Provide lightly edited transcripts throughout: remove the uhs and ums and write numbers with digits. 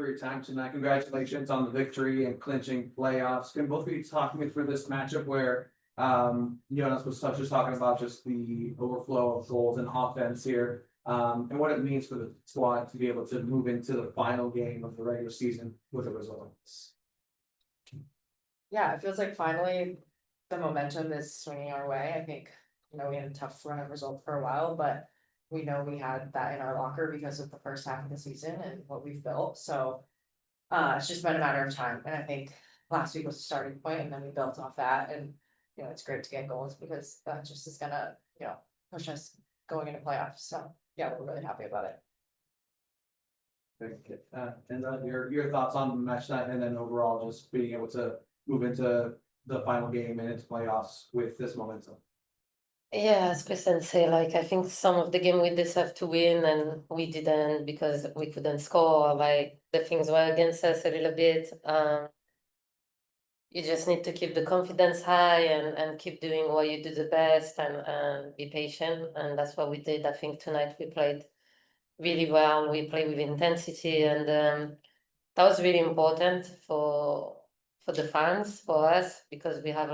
For your time tonight. Congratulations on the victory and clinching playoffs. Can both of you talk me through this matchup where Jonas was just talking about just the overflow of goals and offense here, and what it means for the squad to be able to move into the final game of the regular season with a result. Yeah, it feels like finally the momentum is swinging our way. I think, we had a tough run of results for a while, but we know we had that in our locker because of the first half of the season and what we've built. So it's just been a matter of time. And I think last week was the starting point, and then we built off that. And, it's great to get goals because that just is gonna, push us going into playoffs. So yeah, we're really happy about it. And your thoughts on the match tonight, and then overall just being able to move into the final game and into playoffs with this momentum. Yeah, as Kristen say, I think some of the game we deserve to win and we didn't because we couldn't score. The things were against us a little bit. You just need to keep the confidence high and keep doing what you do the best and be patient. And that's what we did. I think tonight we played really well. We played with intensity, and that was really important for the fans, for us, because we have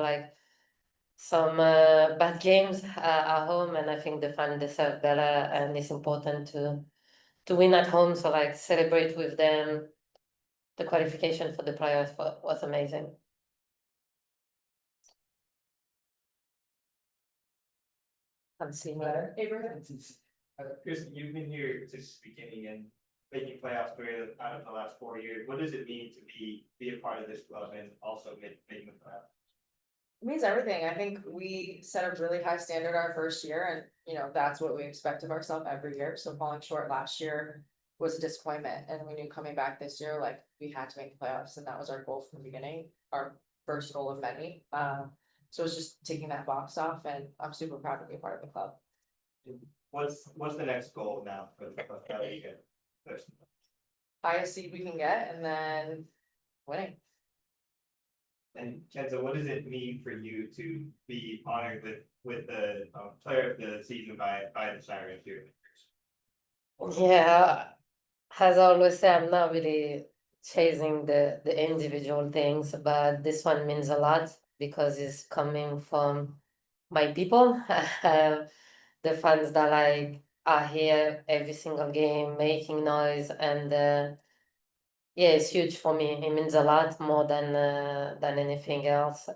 some bad games at home, and I think the fans deserve better, and it's important to win at home. So celebrate with them. The qualification for the playoffs was amazing. I'm seeing better. Kristen, you've been here since the beginning and making playoffs out of the last 4 years. What does it mean to be a part of this club and also making the playoffs? It means everything. I think we set a really high standard our first year, and that's what we expect of ourselves every year. So falling short last year was a disappointment, and we knew coming back this year, we had to make the playoffs, and that was our goal from the beginning, our first goal of many. So it's just taking that box off, and I'm super proud to be a part of the club. What's the next goal now for the club? How do you get first? Highest seed we can get, and then winning. And Kenza, what does it mean for you to be honored with the player of the season by the Sirens here? Yeah, as I always say, I'm not really chasing the individual things, but this one means a lot because it's coming from my people, the fans that are here every single game making noise, and yeah, it's huge for me. It means a lot more than anything else,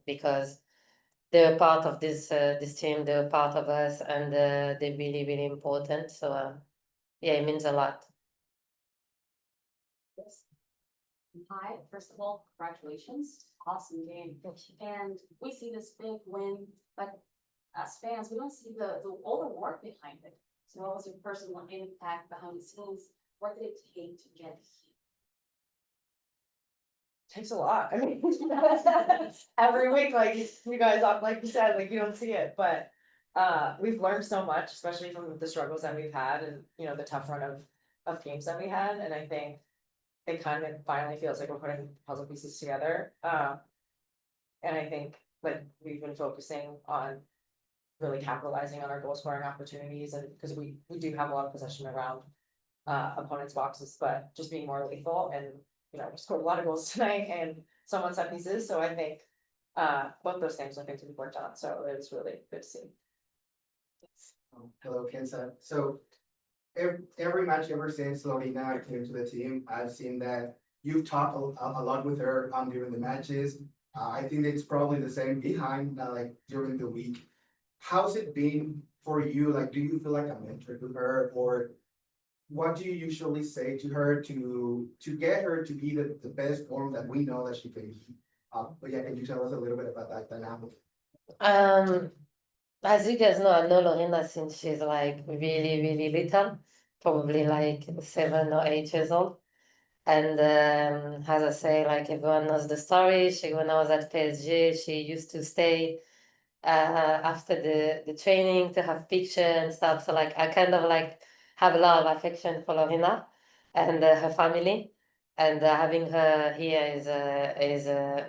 because they're part of this team, they're part of us, and they're really, really important. So yeah, it means a lot. Yes. Hi, first of all, congratulations. Awesome game. And we see this big win, but as fans, we don't see all the work behind it. So what was your personal impact behind the scenes? What did it take to get here? Takes a lot. I mean, every week, you guys, like you said, you don't see it, but we've learned so much, especially from the struggles that we've had, and the tough run of games that we had. And I think it kind of finally feels like we're putting puzzle pieces together. And I think we've been focusing on really capitalizing on our goal scoring opportunities, and because we do have a lot of possession around opponents' boxes, but just being more lethal. And we scored a lot of goals tonight and some on set pieces. So I think both those things are things we've worked on. So it was really good to see. Hello, Kenza. So every match ever since Lorena came to the team, I've seen that you've talked a lot with her during the matches. I think it's probably the same behind during the week. How's it been for you? Do you feel like a mentor to her, or what do you usually say to her to get her to be the best form that we know that she can be? But yeah, can you tell us a little bit about that dynamic? As you guys know, I know Lorena since she's really, really little, probably 7 or 8 years old. And as I say, everyone knows the story. When I was at PSG, she used to stay after the training to have picture and stuff. So I kind of have a lot of affection for Lorena and her family. And having her here is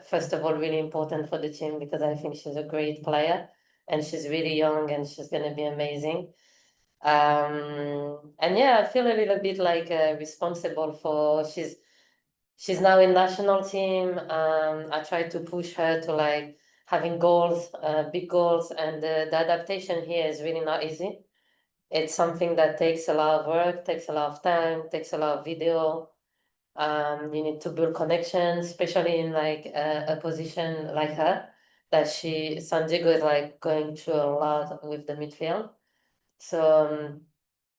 first of all really important for the team because I think she's a great player and she's really young and she's gonna be amazing. And yeah, I feel a little bit like responsible for she's now in national team. I try to push her to like having goals, big goals, and the adaptation here is really not easy. It's something that takes a lot of work, takes a lot of time, takes a lot of video. You need to build connections, especially in like a position like her, that SanDiego is like going through a lot with the midfield. So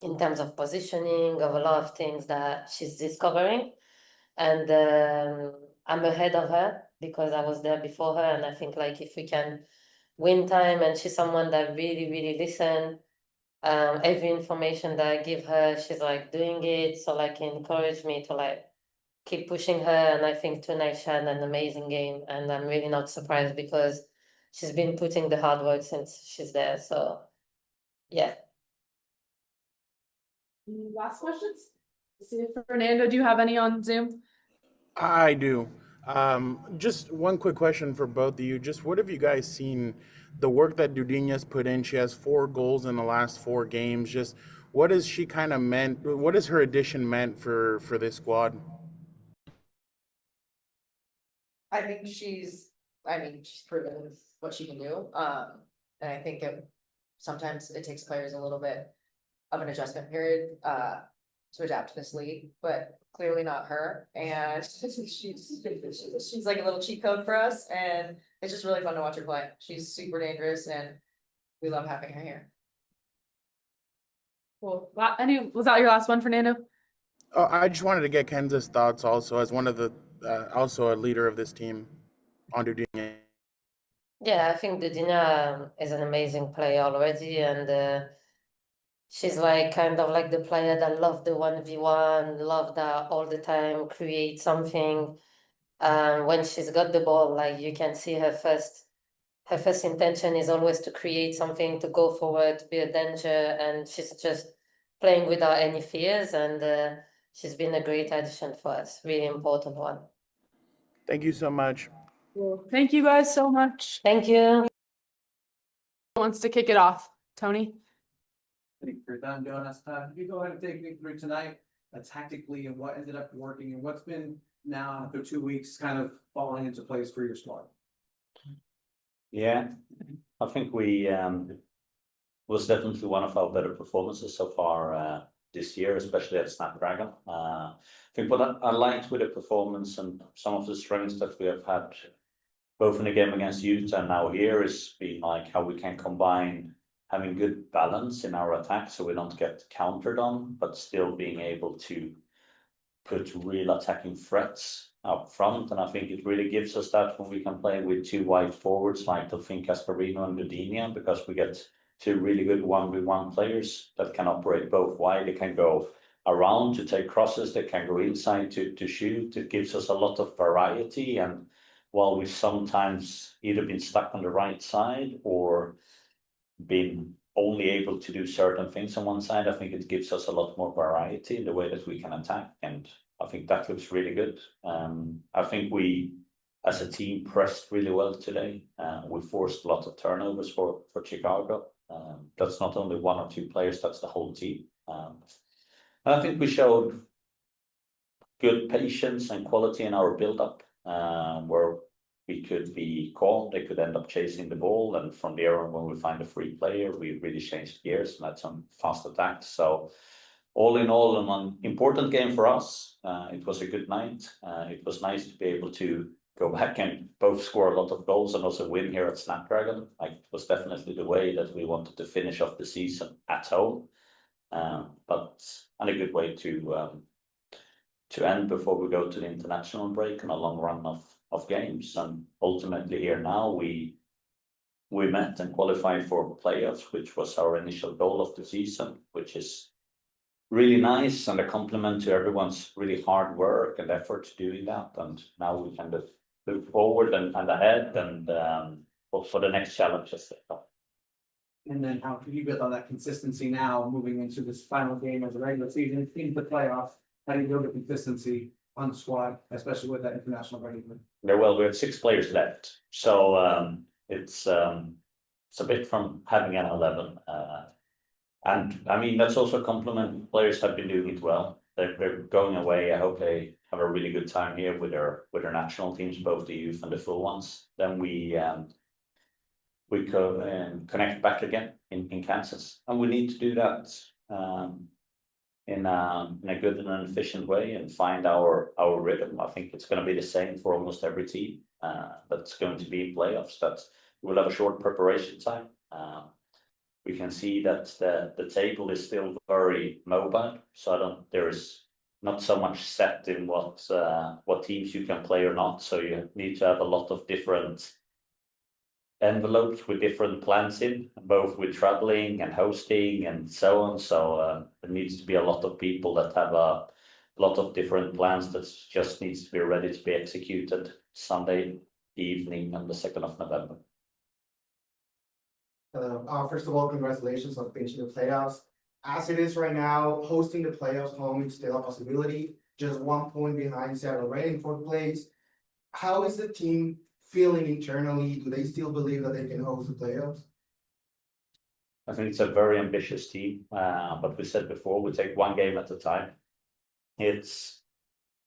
in terms of positioning, of a lot of things that she's discovering, and I'm ahead of her because I was there before her, and I think like if we can win time, and she's someone that really listen. Every information that I give her, she's like doing it, so like encourage me to like keep pushing her. And I think tonight she had an amazing game, and I'm really not surprised because she's been putting the hard work since she's there. So yeah. Any last questions? See if Fernando, do you have any on Zoom? I do. Just one quick question for both of you. Just what have you guys seen the work that Dudinha's put in? She has 4 goals in the last 4 games. Just what has she kind of meant? What has her addition meant for this squad? I think she's proven what she can do. And I think sometimes it takes players a little bit of an adjustment period, to adapt to this league, but clearly not her. And she's like a little cheat code for us, and it's just really fun to watch her play. She's super dangerous, and we love having her here. Cool. Was that your last one, Fernando? Oh, I just wanted to get Kenza's thoughts also as one of the also a leader of this team on Dudinha. Yeah, I think Dudinha is an amazing player already, and she's like kind of like the player that love the 1v1, love that all the time, create something. When she's got the ball, like you can see her first intention is always to create something, to go forward, to be a danger, and she's just playing without any fears, and she's been a great addition for us, really important one. Thank you so much. Cool. Thank you guys so much. Thank you. Who wants to kick it off? Tony? I think you're done, Jonas. Can you go ahead and take me through tonight, tactically, and what ended up working, and what's been now after 2 weeks kind of falling into place for your squad? Yeah, I think we was definitely one of our better performances so far this year, especially at Snapdragon. I think what I liked with the performance and some of the strengths that we have had, both in the game against Utah and now here, is being like how we can combine having good balance in our attack so we don't get countered on, but still being able to put real attacking threats up front. And I think it really gives us that when we can play with 2 wide forwards like Delphine Casparino and Dudinha, because we get 2 really good 1v1 players that can operate both wide. They can go around to take crosses, they can go inside to shoot. It gives us a lot of variety. And while we've sometimes either been stuck on the right side or been only able to do certain things on one side, I think it gives us a lot more variety in the way that we can attack, and I think that looks really good. I think we, as a team, pressed really well today. We forced a lot of turnovers for Chicago. That's not only 1 or 2 players, that's the whole team. And I think we showed good patience and quality in our build-up, where we could be calm, they could end up chasing the ball, and from there on, when we find a free player, we really changed gears and had some fast attacks. So all in all, an important game for us. It was a good night. It was nice to be able to go back and both score a lot of goals and also win here at Snapdragon. Like, it was definitely the way that we wanted to finish off the season at home, but and a good way to end before we go to the international break and a long run of games. And ultimately here now we met and qualified for playoffs, which was our initial goal of the season, which is really nice and a compliment to everyone's really hard work and effort doing that. And now we kind of look forward and ahead and for the next challenges. And then how can you build on that consistency now moving into this final game of the regular season, into the playoffs? How do you build the consistency on the squad, especially with that international break? Yeah, well, we have 6 players left, so it's a bit from having an 11. And I mean, that's also a compliment. Players have been doing it well. They're going away. I hope they have a really good time here with their national teams, both the youth and the full ones. Then we go and connect back again in Kansas, and we need to do that in a good and an efficient way and find our rhythm. I think it's going to be the same for almost every team that's going to be in playoffs. That we'll have a short preparation time. We can see that the table is still very mobile, so there is not so much set in what teams you can play or not. So you need to have a lot of different envelopes with different plans in, both with traveling and hosting and so on. So there needs to be a lot of people that have a lot of different plans that just needs to be ready to be executed Sunday evening on the 2nd of November. First of all, congratulations on finishing the playoffs. As it is right now, hosting the playoffs home is still a possibility. Just 1 point behind Seattle Reign in 4th place. How is the team feeling internally? Do they still believe that they can host the playoffs? I think it's a very ambitious team, but we said before, we take one game at a time. It's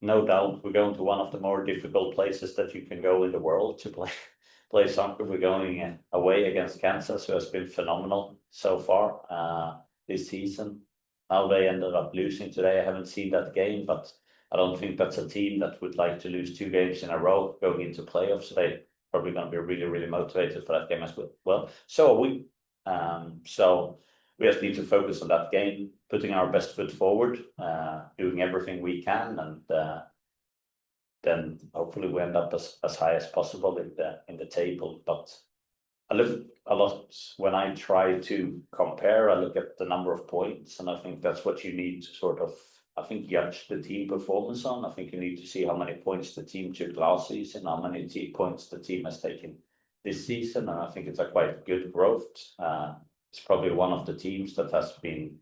no doubt we're going to one of the more difficult places that you can go in the world to play soccer. We're going away against Kansas, who has been phenomenal so far this season. How they ended up losing today, I haven't seen that game, but I don't think that's a team that would like to lose 2 games in a row going into playoffs. So they're probably going to be really, really motivated for that game as well. So are we. So we just need to focus on that game, putting our best foot forward, doing everything we can, and then hopefully we end up as high as possible in the table. But I look a lot when I try to compare, I look at the number of points, and I think that's what you need to sort of, I think, judge the team performance on. I think you need to see how many points the team took last season, how many points the team has taken this season, and I think it's a quite good growth. It's probably one of the teams that has been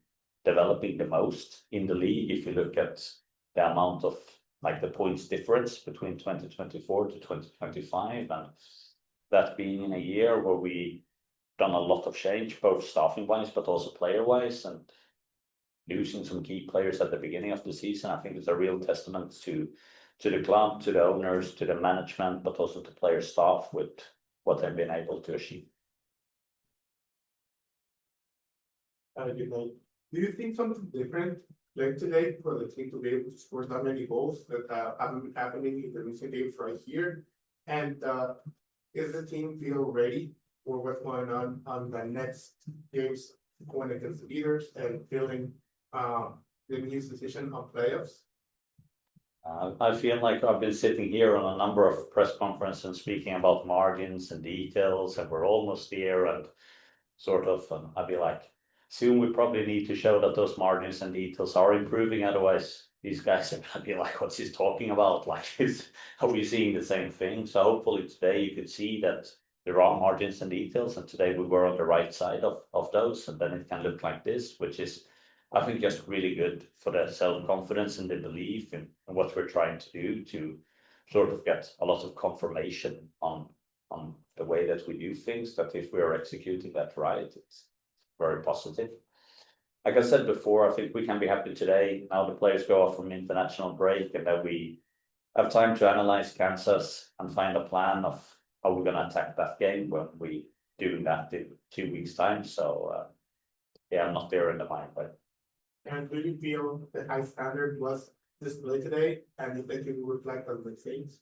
developing the most in the league. If you look at the amount of the points difference between 2024 to 2025, and that being in a year where we done a lot of change, both staffing wise, but also player wise, and losing some key players at the beginning of the season, I think it's a real testament to the club, to the owners, to the management, but also to player staff with what they've been able to achieve. Good night. Do you think something different like today for the team to be able to score that many goals that haven't been happening in the recent games right here? And is the team feel ready for what's going on the next games going against the leaders and feeling the new decision on playoffs? I feel like I've been sitting here on a number of press conferences and speaking about margins and details, and we're almost there, and sort of, I'd be like, soon we probably need to show that those margins and details are improving. Otherwise, these guys are gonna be like, what's he talking about? Like, are we seeing the same thing? So hopefully today you could see that there are margins and details, and today we were on the right side of those, and then it can look like this, which is, I think, just really good for the self-confidence and the belief in what we're trying to do, to sort of get a lot of confirmation on the way that we do things, that if we are executing that right, it's very positive. Like I said before, I think we can be happy today. Now the players go off from international break, and that we have time to analyze Kansas and find a plan of how we're going to attack that game when we do that in 2 weeks' time. So yeah, I'm not there in the mind, but. And do you feel the high standard was displayed today, and you think it will reflect on the things?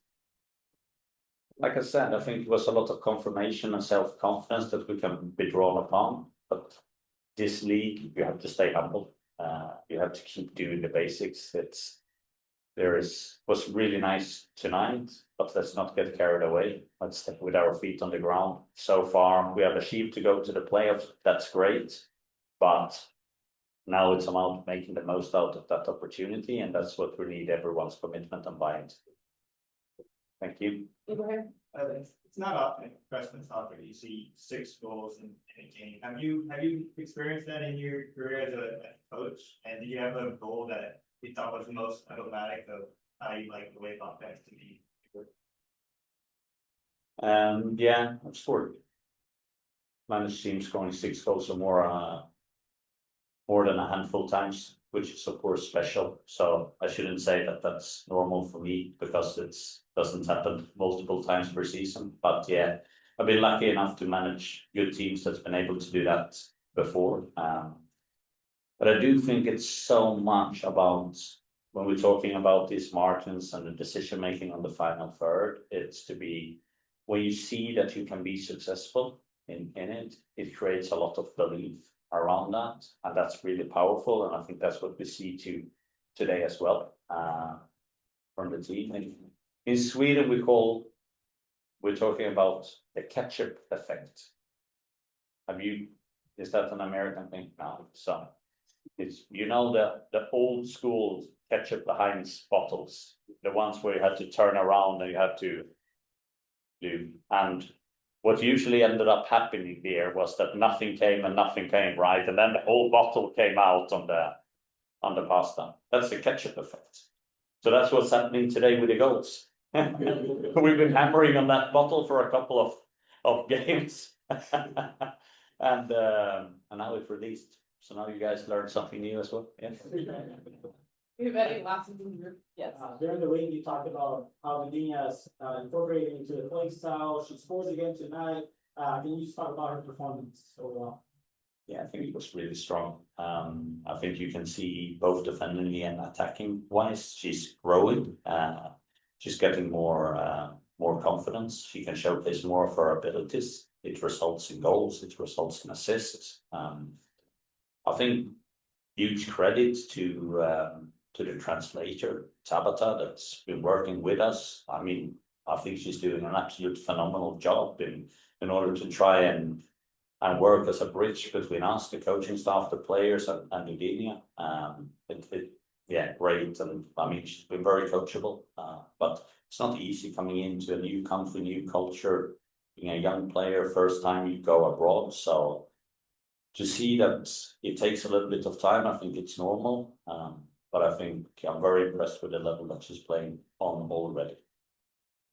Like I said, I think it was a lot of confirmation and self-confidence that we can be drawn upon. But this league, you have to stay humble. You have to keep doing the basics. Was really nice tonight, but let's not get carried away. Let's stay with our feet on the ground. So far, we have achieved to go to the playoffs. That's great, but now it's about making the most out of that opportunity, and that's what we need everyone's commitment and buy-in to. Thank you. Abraham? It's not often in professional soccer that you see 6 goals in a game. Have you experienced that in your career as a coach? And did you have a goal that you thought was the most emblematic of how you like the way offense to be? Yeah, I've scored. Managed team scoring 6 goals or more more than a handful of times, which is of course special. So I shouldn't say that that's normal for me because it doesn't happen multiple times per season. But yeah, I've been lucky enough to manage good teams that's been able to do that before. But I do think it's so much about when we're talking about these margins and the decision making on the final third, it's to be when you see that you can be successful in it, it creates a lot of belief around that, and that's really powerful. And I think that's what we see today as well from the team. And in Sweden, we're talking about the ketchup effect. Is that an American thing? No, so it's the old school ketchup, the Heinz bottles, the ones where you had to turn around and you had to do. And what usually ended up happening there was that nothing came right, and then the whole bottle came out on the pasta. That's the ketchup effect. So that's what's happening today with the goals. We've been hammering on that bottle for a couple of games, and now it's released. So now you guys learned something new as well. Yeah. You have any last yes. During the week, you talked about how Dudinha's incorporating into the playing style. She scores again tonight. Can you just talk about her performance overall? Yeah, I think it was really strong. I think you can see both defending and attacking wise, she's growing. She's getting more confidence. She can showcase more of her abilities. It results in goals. It results in assists. I think huge credit to the translator Tabata that's been working with us. I mean, I think she's doing an absolute phenomenal job in order to try and work as a bridge between us, the coaching staff, the players, and Dudinia. Yeah, great. And I mean, she's been very coachable, but it's not easy coming into a new country, new culture, being a young player, first time you go abroad. So to see that it takes a little bit of time, I think it's normal. But I think I'm very impressed with the level that she's playing on already.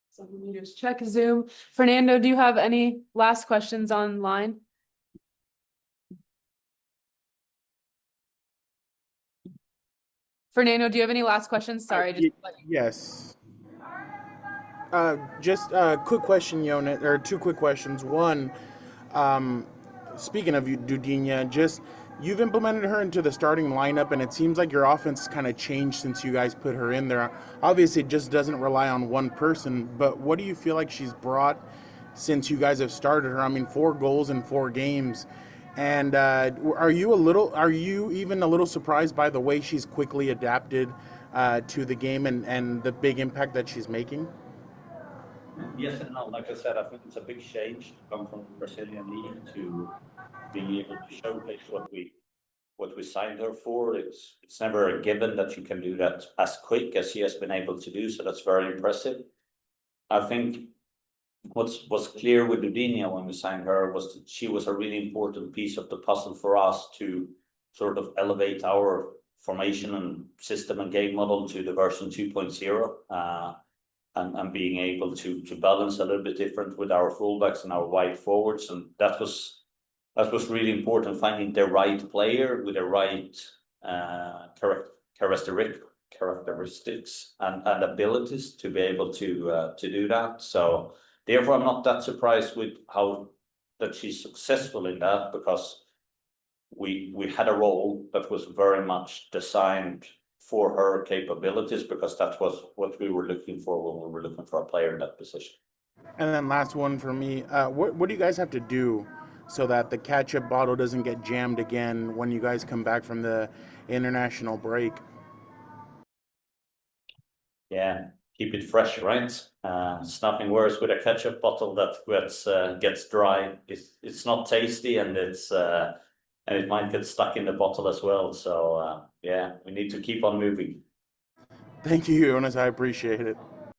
So we just check Zoom. Fernando, do you have any last questions online? Fernando, do you have any last questions? Sorry. Yes. Just a quick question, Jonas, or two quick questions. One, speaking of Dudinia, you've implemented her into the starting lineup, and it seems like your offense kind of changed since you guys put her in there. Obviously, it just doesn't rely on one person, but what do you feel like she's brought since you guys have started her? I mean, 4 goals in 4 games. And are you even a little surprised by the way she's quickly adapted to the game and the big impact that she's making? Yes and no. Like I said, I think it's a big change to come from the Brazilian league to being able to showcase what we signed her for. It's never a given that you can do that as quick as she has been able to do. So that's very impressive. I think what's clear with Dudinia when we signed her was that she was a really important piece of the puzzle for us to sort of elevate our formation and system and game model to the version 2.0. And being able to balance a little bit different with our fullbacks and our wide forwards. And that was really important, finding the right player with the right characteristics and abilities to be able to do that. So therefore, I'm not that surprised with how that she's successful in that, because we had a role that was very much designed for her capabilities, because that was what we were looking for when we were looking for a player in that position. And then last one for me, what do you guys have to do so that the ketchup bottle doesn't get jammed again when you guys come back from the international break? Yeah, keep it fresh, right? It's nothing worse with a ketchup bottle that gets dry. It's not tasty, and it might get stuck in the bottle as well. So yeah, we need to keep on moving. Thank you, Jonas. I appreciate it.